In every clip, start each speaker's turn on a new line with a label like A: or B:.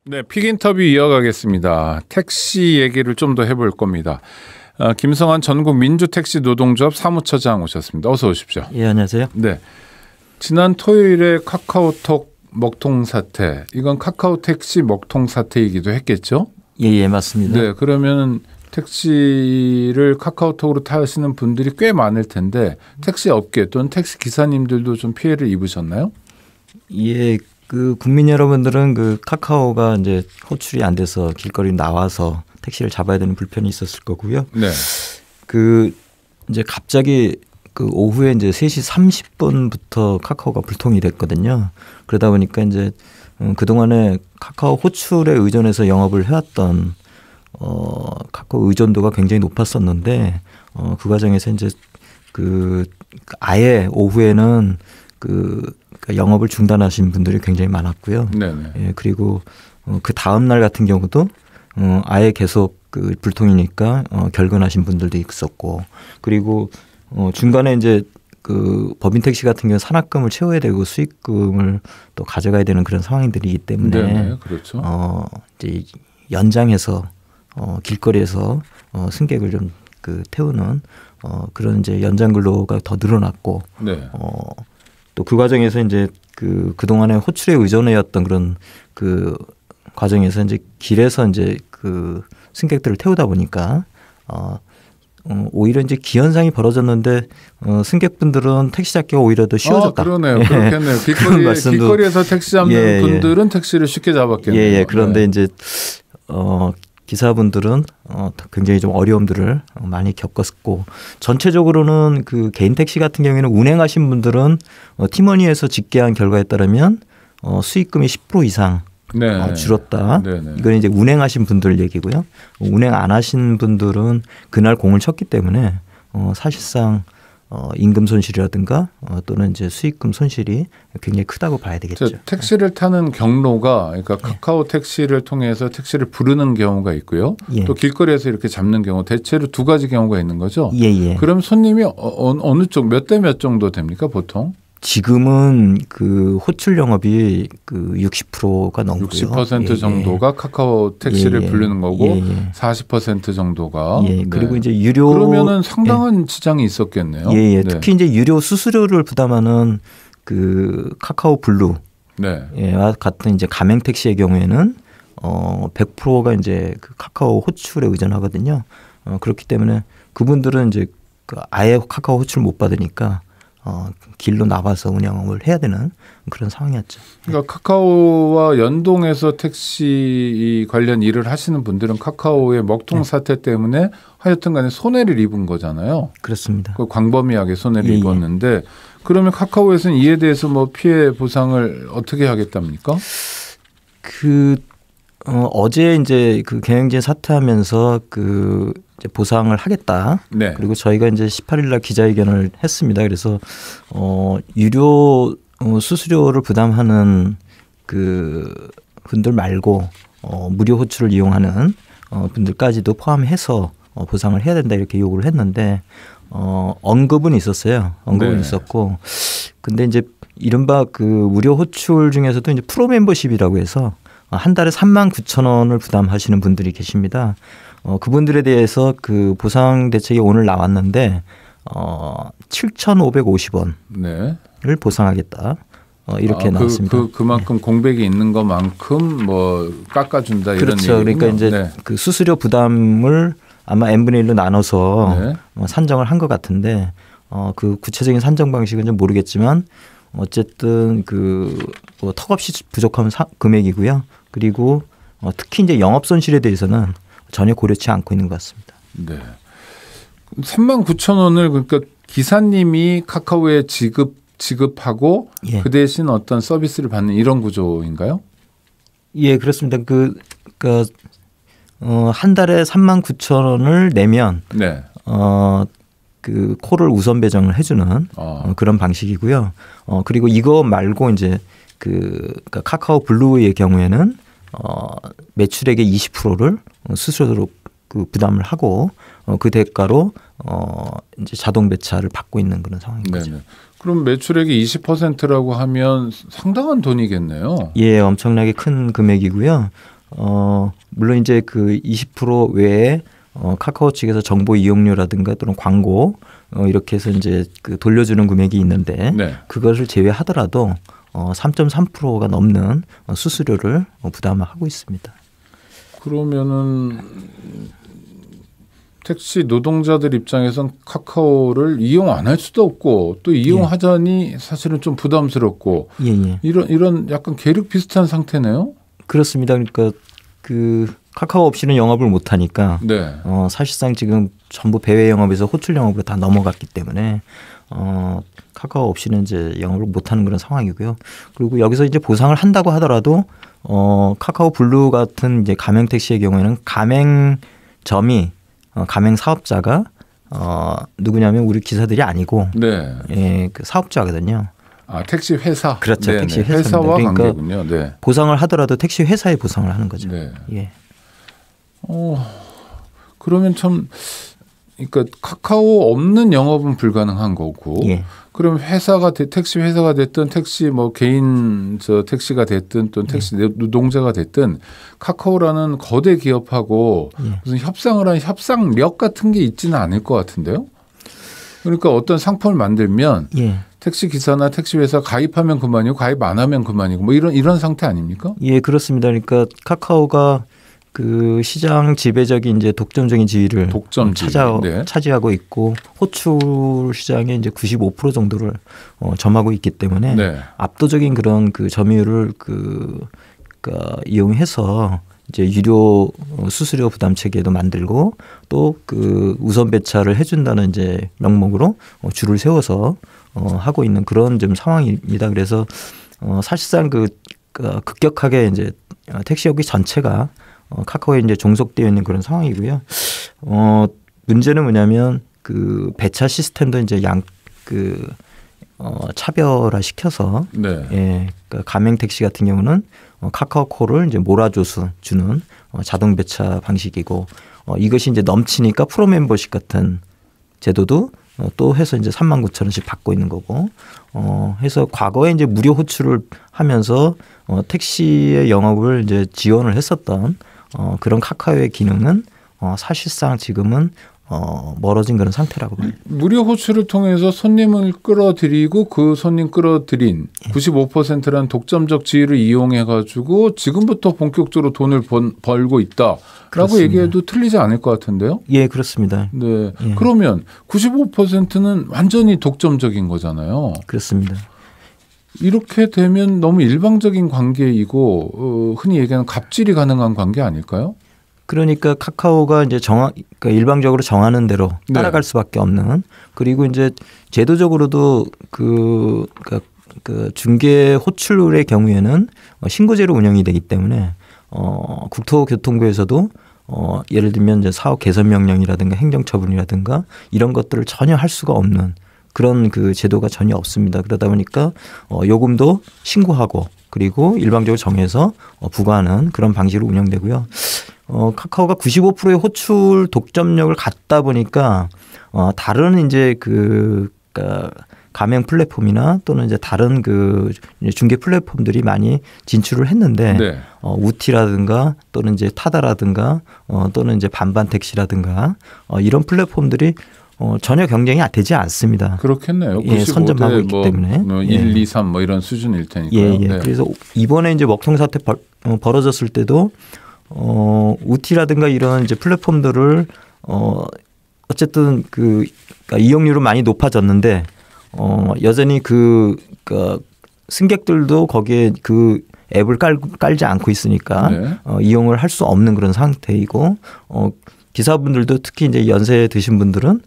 A: 네, 픽 인터뷰 이어가겠습니다. 택시 얘기를 좀 더 해볼 겁니다. 김성환 전국 민주택시 노동조합 사무처장 오셨습니다. 어서 오십시오.
B: 예, 안녕하세요.
A: 네, 지난 토요일에 카카오톡 먹통 사태, 이건 카카오 택시 먹통 사태이기도 했겠죠?
B: 예, 맞습니다.
A: 네, 그러면 택시를 카카오톡으로 타시는 분들이 꽤 많을 텐데 택시 업계 또는 택시 기사님들도 좀 피해를 입으셨나요?
B: 예, 그 국민 여러분들은 그 카카오가 이제 호출이 안 돼서 길거리 나와서 택시를 잡아야 되는 불편이 있었을 거고요.
A: 네.
B: 그 이제 갑자기 그 오후에 이제 3시 30분부터 카카오가 불통이 됐거든요. 그러다 보니까 이제 그동안에 카카오 호출에 의존해서 영업을 해왔던 카카오 의존도가 굉장히 높았었는데 그 과정에서 이제 그 아예 오후에는 영업을 중단하신 분들이 굉장히 많았고요.
A: 네네.
B: 예, 그리고 그 다음 날 같은 경우도 아예 계속 그 불통이니까 결근하신 분들도 있었고, 그리고 중간에 이제 그 법인 택시 같은 경우 산악금을 채워야 되고 수익금을 또 가져가야 되는 그런 상황들이기 때문에
A: 네네, 그렇죠.
B: 이제 연장해서 길거리에서 승객을 좀 그 태우는 그런 이제 연장 근로가 더 늘어났고,
A: 네.
B: 또 그 과정에서 이제 그동안에 호출에 의존해왔던 그런 그 과정에서 이제 길에서 이제 그 승객들을 태우다 보니까 오히려 이제 기현상이 벌어졌는데 승객분들은 택시 잡기가 오히려 더 쉬워졌다.
A: 그러네요. 그렇겠네요. 길거리에서 택시 잡는 분들은 택시를 쉽게 잡았겠네요.
B: 예. 그런데 네. 이제 기사분들은 굉장히 좀 어려움들을 많이 겪었고, 전체적으로는 그 개인 택시 같은 경우에는 운행하신 분들은 팀원위에서 집계한 결과에 따르면 수익금이 10% 이상
A: 네.
B: 줄었다.
A: 네네.
B: 이건 이제 운행하신 분들 얘기고요. 운행 안 하신 분들은 그날 공을 쳤기 때문에 사실상 임금 손실이라든가 또는 이제 수익금 손실이 굉장히 크다고 봐야 되겠죠.
A: 택시를 타는 경로가, 그러니까 카카오 택시를 통해서 택시를 부르는 경우가 있고요.
B: 예.
A: 또 길거리에서 이렇게 잡는 경우, 대체로 두 가지 경우가 있는 거죠.
B: 예.
A: 그럼 손님이 어느 쪽, 몇 대 몇 정도 됩니까, 보통?
B: 지금은 그 호출 영업이 그 60%가 넘고요.
A: 60% 정도가 카카오 택시를 부르는 거고 40% 정도가.
B: 그리고 이제 유료,
A: 그러면은 상당한 지장이 있었겠네요.
B: 네. 특히 이제 유료 수수료를 부담하는 그 카카오 블루 같은 이제 가맹 택시의 경우에는 100%가 이제 그 카카오 호출에 의존하거든요. 그렇기 때문에 그분들은 이제 아예 카카오 호출 못 받으니까 길로 나와서 운영을 해야 되는 그런 상황이었죠.
A: 그러니까 카카오와 연동해서 택시 관련 일을 하시는 분들은 카카오의 먹통 사태 때문에 하여튼 간에 손해를 입은 거잖아요.
B: 그렇습니다.
A: 광범위하게 손해를 입었는데, 그러면 카카오에서는 이에 대해서 뭐 피해 보상을 어떻게 하겠답니까?
B: 어제 이제 그 경영진 사퇴하면서 이제 보상을 하겠다.
A: 네.
B: 그리고 저희가 이제 18일 날 기자회견을 했습니다. 그래서 유료 수수료를 부담하는 그 분들 말고 무료 호출을 이용하는 분들까지도 포함해서 보상을 해야 된다, 이렇게 요구를 했는데 언급은 있었어요. 언급은 있었고, 근데 이제 이른바 그 무료 호출 중에서도 이제 프로 멤버십이라고 해서 한 달에 39,000원을 부담하시는 분들이 계십니다. 그분들에 대해서 그 보상 대책이 오늘 나왔는데 7,550원을 보상하겠다. 이렇게 나왔습니다.
A: 그만큼 공백이 있는 것만큼 뭐 깎아준다, 이런
B: 그렇죠.
A: 얘기군요.
B: 그러니까 이제 그 수수료 부담을 아마 n분의 1로 나눠서 산정을 한 것 같은데 그 구체적인 산정 방식은 좀 모르겠지만 어쨌든 뭐 턱없이 부족한 금액이고요. 그리고 특히 이제 영업 손실에 대해서는 전혀 고려치 않고 있는 것 같습니다.
A: 네. 39,000원을 그러니까 기사님이 카카오에 지급하고 그 대신 어떤 서비스를 받는 이런 구조인가요? 예,
B: 그렇습니다. 한 달에 39,000원을 내면 그 콜을 우선 배정을 해주는 그런 방식이고요. 그리고 이거 말고 이제 그러니까 카카오 블루의 경우에는 매출액의 20%를 수수료로 부담을 하고 그 대가로 이제 자동 배차를 받고 있는 그런 상황인 거죠.
A: 그럼 매출액이 20%라고 하면 상당한 돈이겠네요.
B: 예, 엄청나게 큰 금액이고요. 물론 이제 그 20% 외에 카카오 측에서 정보 이용료라든가 또는 광고 이렇게 해서 이제 그 돌려주는 금액이 있는데
A: 네.
B: 그것을 제외하더라도 3.3%가 넘는 수수료를 부담하고 있습니다.
A: 그러면은 택시 노동자들 입장에선 카카오를 이용 안 할 수도 없고 또 이용하자니 사실은 좀 부담스럽고
B: 예.
A: 이런 약간 계륵 비슷한 상태네요.
B: 그렇습니다. 그러니까 그 카카오 없이는 영업을 못 하니까
A: 네.
B: 사실상 지금 전부 배외 영업에서 호출 영업으로 다 넘어갔기 때문에 카카오 없이는 이제 영업을 못 하는 그런 상황이고요. 그리고 여기서 이제 보상을 한다고 하더라도 카카오 블루 같은 이제 가맹 택시의 경우에는 가맹점이 가맹 사업자가 누구냐면 우리 기사들이 아니고
A: 네.
B: 예, 그 사업자거든요.
A: 아, 택시 회사.
B: 그렇죠.
A: 네네.
B: 택시
A: 회사와
B: 그러니까
A: 관계군요. 네.
B: 보상을 하더라도 택시 회사에 보상을 하는 거죠.
A: 네.
B: 예.
A: 그러면 참 그러니까 카카오 없는 영업은 불가능한 거고.
B: 예.
A: 그럼 택시 회사가 됐든 택시 뭐 개인 택시가 됐든 또 택시 노동자가 됐든 카카오라는 거대 기업하고 무슨 협상을 한 협상력 같은 게 있지는 않을 것 같은데요. 그러니까 어떤 상품을 만들면 택시 기사나 택시 회사 가입하면 그만이고 가입 안 하면 그만이고 뭐 이런 상태 아닙니까?
B: 예, 그렇습니다. 그러니까 카카오가 그 시장 지배적인 이제 독점적인 지위를 차지하고 있고 호출 시장의 이제 95% 정도를 점하고 있기 때문에
A: 네.
B: 압도적인 그런 그 점유율을 이용해서 이제 유료 수수료 부담 체계도 만들고 또 그 우선 배차를 해준다는 이제 명목으로 줄을 세워서 하고 있는 그런 좀 상황입니다. 그래서 사실상 급격하게 이제 택시업계 전체가 카카오에 이제 종속되어 있는 그런 상황이고요. 문제는 뭐냐면 그 배차 시스템도 이제 차별화 시켜서
A: 네.
B: 예, 그러니까 가맹 택시 같은 경우는 카카오콜을 이제 몰아주는 자동 배차 방식이고 이것이 이제 넘치니까 프로 멤버십 같은 제도도 또 해서 이제 39,000원씩 받고 있는 거고 해서 과거에 이제 무료 호출을 하면서 택시의 영업을 이제 지원을 했었던 그런 카카오의 기능은 사실상 지금은 멀어진 그런 상태라고 봅니다.
A: 무료 호출을 통해서 손님을 끌어들이고 그 손님 끌어들인 95%라는 독점적 지위를 이용해 가지고 지금부터 본격적으로 돈을 벌고 있다라고
B: 그렇습니다.
A: 얘기해도 틀리지 않을 것 같은데요.
B: 예, 그렇습니다.
A: 네. 그러면 95%는 완전히 독점적인 거잖아요.
B: 그렇습니다.
A: 이렇게 되면 너무 일방적인 관계이고 흔히 얘기하는 갑질이 가능한 관계 아닐까요?
B: 그러니까 카카오가 이제 그러니까 일방적으로 정하는 대로 따라갈 수밖에 없는 그리고 이제 제도적으로도 그 중개 호출의 경우에는 신고제로 운영이 되기 때문에 국토교통부에서도 예를 들면 이제 사업 개선 명령이라든가 행정처분이라든가 이런 것들을 전혀 할 수가 없는 그런 그 제도가 전혀 없습니다. 그러다 보니까 요금도 신고하고 그리고 일방적으로 정해서 부과하는 그런 방식으로 운영되고요. 카카오가 95%의 호출 독점력을 갖다 보니까 다른 이제 가맹 플랫폼이나 또는 이제 다른 그 중개 플랫폼들이 많이 진출을 했는데 우티라든가 또는 이제 타다라든가 또는 이제 반반 택시라든가 이런 플랫폼들이 전혀 경쟁이 되지 않습니다.
A: 그렇겠네요.
B: 예, 선점하고 있기 때문에
A: 1, 2, 3 뭐 이런 수준일 테니까요.
B: 예. 네. 그래서 이번에 이제 먹통 사태 벌어졌을 때도 우티라든가 이런 이제 플랫폼들을 어쨌든 그러니까 이용률은 많이 높아졌는데 여전히 승객들도 거기에 그 앱을 깔지 않고 있으니까 이용을 할 수 없는 그런 상태이고 기사분들도 특히 이제 연세 드신 분들은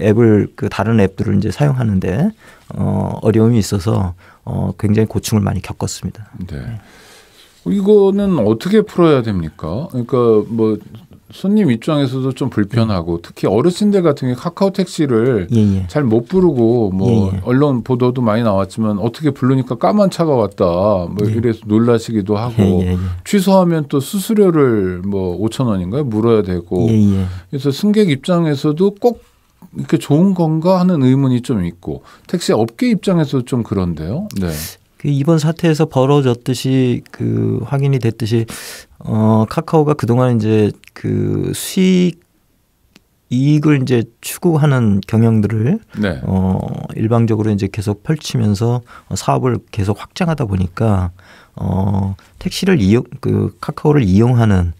B: 앱을 다른 앱들을 이제 사용하는데 어려움이 있어서 굉장히 고충을 많이 겪었습니다.
A: 네. 이거는 어떻게 풀어야 됩니까? 그러니까 뭐 손님 입장에서도 좀 불편하고 특히 어르신들 같은 경우에 카카오 택시를 잘 못 부르고 뭐 언론 보도도 많이 나왔지만 어떻게 부르니까 까만 차가 왔다 뭐 이래서 놀라시기도 하고 취소하면 또 수수료를 뭐 5,000원인가요? 물어야 되고 그래서 승객 입장에서도 꼭 이렇게 좋은 건가 하는 의문이 좀 있고 택시 업계 입장에서 좀 그런데요. 네.
B: 그 이번 사태에서 벌어졌듯이 그 확인이 됐듯이 카카오가 그동안 이제 그 수익 이익을 이제 추구하는 경영들을
A: 네.
B: 일방적으로 이제 계속 펼치면서 사업을 계속 확장하다 보니까 택시를 카카오를 이용하는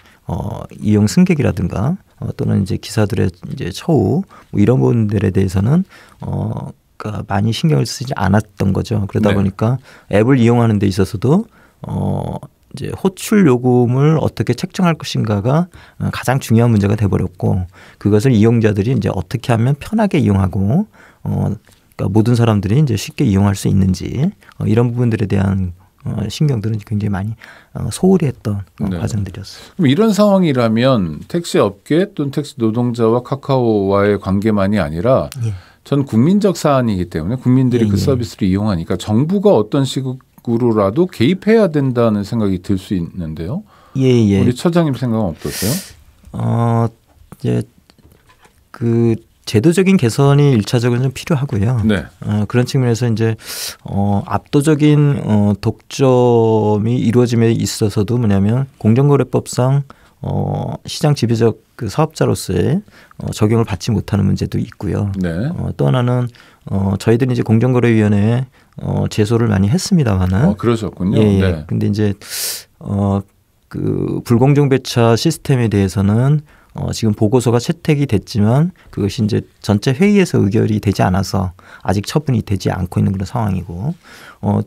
B: 이용 승객이라든가 또는 이제 기사들의 이제 처우 뭐 이런 부분들에 대해서는 그러니까 많이 신경을 쓰지 않았던 거죠. 그러다
A: 네.
B: 보니까 앱을 이용하는 데 있어서도 이제 호출 요금을 어떻게 책정할 것인가가 가장 중요한 문제가 돼버렸고 그것을 이용자들이 이제 어떻게 하면 편하게 이용하고 그러니까 모든 사람들이 이제 쉽게 이용할 수 있는지 이런 부분들에 대한 신경들은 굉장히 많이 소홀히 했던
A: 네.
B: 과정들이었어요.
A: 그럼 이런 상황이라면 택시 업계 또는 택시 노동자와 카카오와의 관계만이 아니라
B: 예.
A: 전 국민적 사안이기 때문에 국민들이
B: 예,
A: 그
B: 예.
A: 서비스를 이용하니까 정부가 어떤 식으로라도 개입해야 된다는 생각이 들 수 있는데요.
B: 예.
A: 우리 처장님 생각은 어떠세요?
B: 이제 그 제도적인 개선이 일차적으로 좀 필요하고요.
A: 네.
B: 그런 측면에서 이제 압도적인 독점이 이루어짐에 있어서도 뭐냐면 공정거래법상 시장 지배적 그 사업자로서의 적용을 받지 못하는 문제도 있고요.
A: 네.
B: 또 하나는 저희들이 이제 공정거래위원회에 제소를 많이 했습니다만은
A: 그러셨군요.
B: 예.
A: 네.
B: 근데 이제 그 불공정 배차 시스템에 대해서는 지금 보고서가 채택이 됐지만 그것이 이제 전체 회의에서 의결이 되지 않아서 아직 처분이 되지 않고 있는 그런 상황이고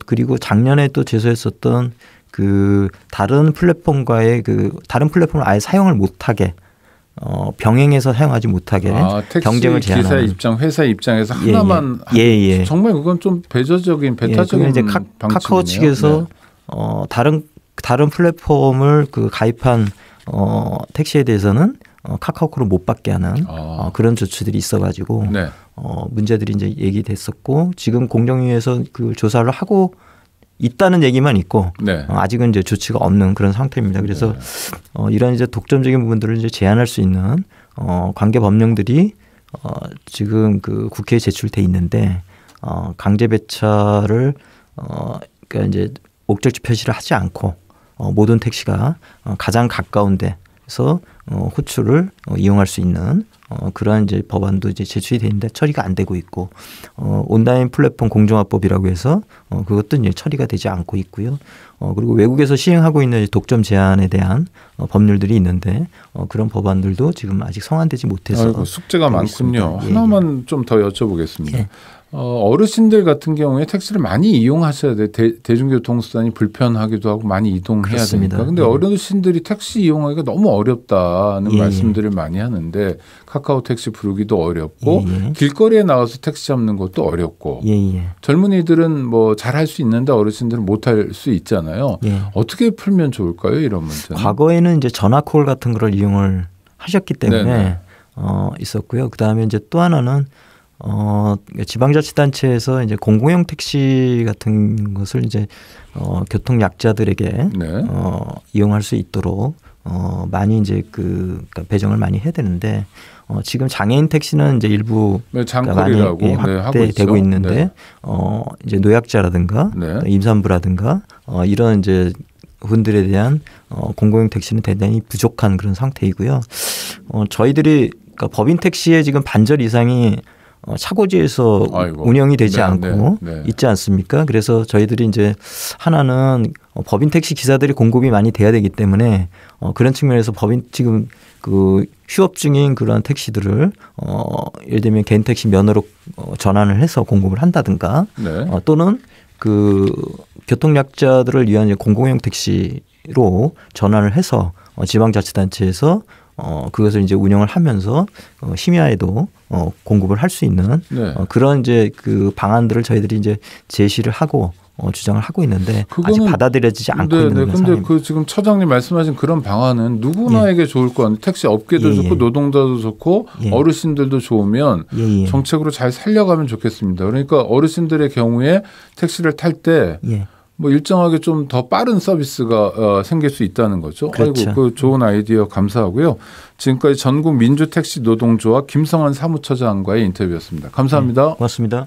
B: 그리고 작년에 또 제소했었던 그 다른 플랫폼과의 그 다른 플랫폼을 아예 사용을 못하게 병행해서 사용하지 못하게
A: 택시
B: 경쟁을 제한하는
A: 기사 입장, 회사 입장에서 하나만
B: 예.
A: 정말 그건 좀 배타적인
B: 이제 카카오 측에서
A: 네.
B: 다른 플랫폼을 그 가입한 택시에 대해서는 카카오콜을 못 받게 하는 그런 조치들이 있어가지고
A: 네.
B: 문제들이 이제 얘기됐었고 지금 공정위에서 그 조사를 하고 있다는 얘기만 있고
A: 네.
B: 아직은 이제 조치가 없는 그런 상태입니다. 그래서 이런 이제 독점적인 부분들을 이제 제한할 수 있는 관계 법령들이 지금 그 국회에 제출돼 있는데 강제 배차를 그러니까 이제 목적지 표시를 하지 않고 모든 택시가 가장 가까운 데서 호출을 이용할 수 있는 그러한 이제 법안도 이제 제출이 되는데 처리가 안 되고 있고 온라인 플랫폼 공정화법이라고 해서 그것도 이제 처리가 되지 않고 있고요. 그리고 외국에서 시행하고 있는 독점 제한에 대한 법률들이 있는데 그런 법안들도 지금 아직 성안되지 못해서
A: 아이고, 숙제가 많군요.
B: 예.
A: 하나만 좀 더 여쭤보겠습니다.
B: 예.
A: 어르신들 같은 경우에 택시를 많이 이용하셔야 돼. 대중교통수단이 불편하기도 하고 많이 이동해야
B: 그렇습니다.
A: 되니까. 근데 어르신들이 택시 이용하기가 너무 어렵다는 말씀들을 많이 하는데 카카오 택시 부르기도 어렵고 길거리에 나가서 택시 잡는 것도 어렵고 젊은이들은 뭐 잘할 수 있는데 어르신들은 못할 수 있잖아요. 어떻게 풀면 좋을까요? 이런 문제는.
B: 과거에는 이제 전화콜 같은 걸 이용을 하셨기 때문에 있었고요. 그다음에 이제 또 하나는 지방자치단체에서 이제 공공용 택시 같은 것을 이제 교통 약자들에게 이용할 수 있도록 많이 이제 그러니까 배정을 많이 해야 되는데 지금 장애인 택시는 이제 일부
A: 장거리라고
B: 많이 확대되고 있는데 이제 노약자라든가 임산부라든가 이런 이제 분들에 대한 공공용 택시는 대단히 부족한 그런 상태이고요. 저희들이 그러니까 법인 택시의 지금 반절 이상이 차고지에서 운영이 되지 않고 있지 않습니까? 그래서 저희들이 이제 하나는 법인 택시 기사들이 공급이 많이 돼야 되기 때문에 그런 측면에서 법인 지금 그 휴업 중인 그런 택시들을 예를 들면 개인 택시 면허로 전환을 해서 공급을 한다든가 또는 그 교통약자들을 위한 이제 공공용 택시로 전환을 해서 지방자치단체에서 그것을 이제 운영을 하면서 심야에도 공급을 할 수 있는 그런 이제 그 방안들을 저희들이 이제 제시를 하고 주장을 하고 있는데 아직 받아들여지지 않고 있는
A: 그런데
B: 상황입니다.
A: 그 지금 처장님 말씀하신 그런 방안은 누구나에게 좋을 것 같아요. 택시 업계도 좋고 노동자도 좋고 어르신들도 좋으면 정책으로 잘 살려가면 좋겠습니다. 그러니까 어르신들의 경우에 택시를 탈 때 뭐 일정하게 좀 더 빠른 서비스가 생길 수 있다는 거죠.
B: 그렇죠.
A: 아이고, 그 좋은 아이디어 감사하고요. 지금까지 전국 민주택시 노동조합 김성환 사무처장과의 인터뷰였습니다. 감사합니다.
B: 고맙습니다.